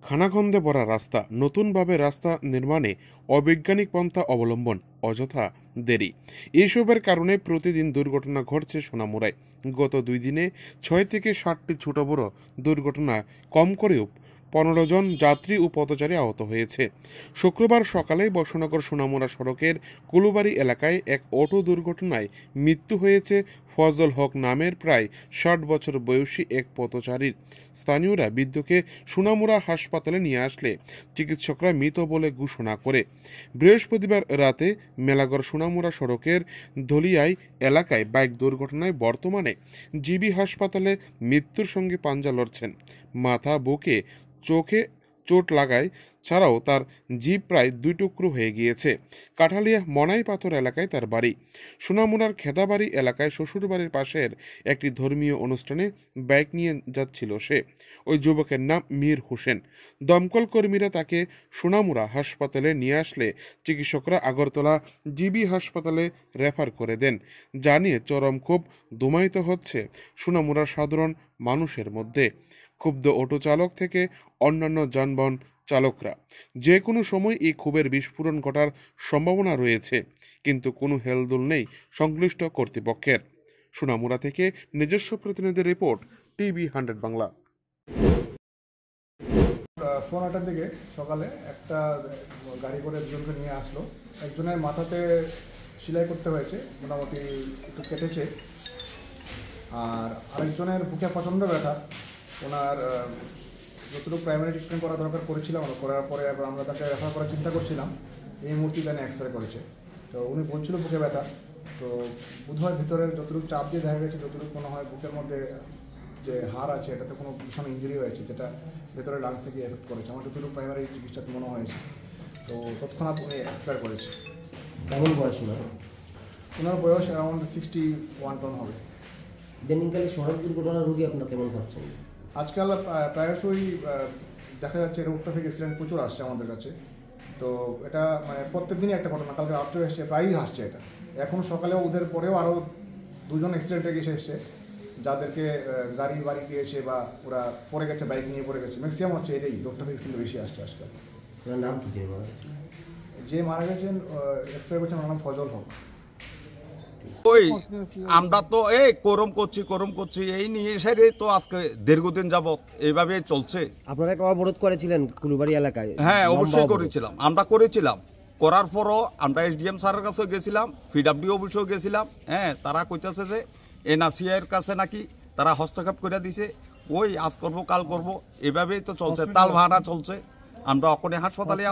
খানাখন্দে ভরা রাস্তা, নতুনভাবে রাস্তা নির্মাণে অবৈজ্ঞানিক পন্থা অবলম্বন, অযথা দেরি। এসবের কারণে প্রতিদিন দুর্ঘটনা ঘটছে সোনামুড়ায়। গত 2 দিনে 6 থেকে 7টি ছোট বড় দুর্ঘটনায় কম করেও 15 জন যাত্রী ও পথচারী আহত হয়েছে। শুক্রবার সকালে বর্ষনগর সোনামুড়া সড়কের কুলুবাড়ি এলাকায় এক অটো দুর্ঘটনায় মৃত্যু হয়েছে ফজল হক নামের প্রায় 60 বছর বয়সী এক পথচারীর। স্থানীয়রা বৃদ্ধকে সোনামুড়া হাসপাতালে নিয়ে আসলে চিকিৎসকরা মৃত বলে ঘোষণা করে। বৃহস্পতিবার রাতে মেলাগড় সোনামুড়া সড়কের ধলিয়াই এলাকায় বাইক দুর্ঘটনায় বর্তমানে জিবি হাসপাতালে মৃত্যুর সঙ্গে পাঞ্জা লড়ছেন। মাথা, বুকে, চোখে চোট লাগায় ছাড়াও তার জিভ প্রায় 2 টুকরো হয়ে গিয়েছে। কাঠালিয়া মনাই পাথর এলাকায় তার বাড়ি। সোনামুড়ার খেদাবাড়ি এলাকায় শ্বশুরবাড়ির পাশের একটি ধর্মীয় অনুষ্ঠানে বাইক নিয়ে যাচ্ছিল সে। ওই যুবকের নাম মীর হোসেন। দমকল কর্মীরা তাকে সোনামুড়া হাসপাতালে নিয়ে আসলে চিকিৎসকরা আগরতলা জিবি হাসপাতালে রেফার করে দেন। জানিয়ে চরম ক্ষোভ দমায়িত হচ্ছে সোনামুড়ার সাধারণ মানুষের মধ্যে। ক্ষুব্ধ অটো চালক থেকে অন্যান্য যানবাহন চালকরা। যে কোনো সময় এই ক্ষোভের বিস্ফোরণ ঘটার সম্ভাবনা রয়েছে, কিন্তু কোনো হেলদোল নেই সংশ্লিষ্ট কর্তৃপক্ষের। সোনামুড়া থেকে নিজস্ব প্রতিনিধির রিপোর্ট, টিভি 100 বাংলা। 8:15টার দিকে সকালে একটা গাড়ি করে একজনকে নিয়ে আসলো। একজনের মাথাতে সেলাই করতে হয়েছে, মোটামুটি একটু কেটেছে, আর আরেকজনের বুকে প্রচণ্ড ব্যথা। ওনার যতটুকু প্রাইমারি ট্রিটমেন্ট করা দরকার করেছিলাম, করার পরে আমরা তাকে রেফার করার চিন্তা করছিলাম। এই মুহূর্তে তাকে এক্সরে করেছে, তো উনি বলছিল বুকে ব্যথা। তো বোধহয় ভিতরের যতটুকু চাপ দিয়ে দেখা গেছে, যতটুকু মনে হয় বুকের মধ্যে যে হাড় আছে এটাতে কোনো ভীষণ ইঞ্জুরি হয়েছে, যেটা ভেতরে লাংসে গিয়ে এফেক্ট করেছে। আমার যতটুকু প্রাইমারি চিকিৎসাতে মনে হয়েছে, তো তৎক্ষণাৎ উনি এক্সপায়ার করেছে। কেমন বয়স ওনার? ওনার বয়স অ্যারাউন্ড 61 টন হবে। ইদানিংকালে সড়ক দুর্ঘটনার রোগী আপনার কেমন পাচ্ছেন? আজকাল প্রায়শই দেখা যাচ্ছে রোড ট্রাফিক অ্যাক্সিডেন্ট প্রচুর আসছে আমাদের কাছে। তো এটা মানে প্রত্যেক দিনই একটা ঘটনা, কালকে রাত্রে এসছে, প্রায়ই আসছে এটা। এখন সকালে ওদের পরেও আরও 2 জন অ্যাক্সিডেন্টে গেছে এসছে, যাদেরকে গাড়ি বাড়ি দিয়েছে বা ওরা পড়ে গেছে, বাইক নিয়ে পড়ে গেছে। ম্যাক্সিমাম হচ্ছে এটাই, রোড ট্রাফিক অ্যাক্সিডেন্ট বেশি আসছে আজকাল। ওনার নাম কি? যে মারা গেছেন এক্সপায়ার করেছেন, ওনার নাম ফজল হক। ওই আমরা তো এই করম করছি এই নিয়ে এসে তো আজকে দীর্ঘদিন যাবত এইভাবে চলছে। আপনারা একটা অবরোধ করেছিলেন কুলুবাড়ি এলাকায়? হ্যাঁ, অবশ্যই করেছিলাম। করার পরও আমরা এসডিএম স্যারের কাছে গেছিলাম, পিডব্লিউ অফিসেও গেছিলাম। হ্যাঁ, তারা কইতেছে যে এনআরসিআইয়ের কাছে নাকি তারা হস্তক্ষেপ করে দিছে। ওই আজ করবো কাল করবো এভাবেই তো চলছে, তাল ভাড়া চলছে। আমরা ওখানে হাসপাতালে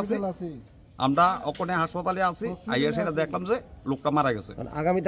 আছি, আইয়া সেটা দেখলাম যে লোকটা মারা গেছে। আগামীতে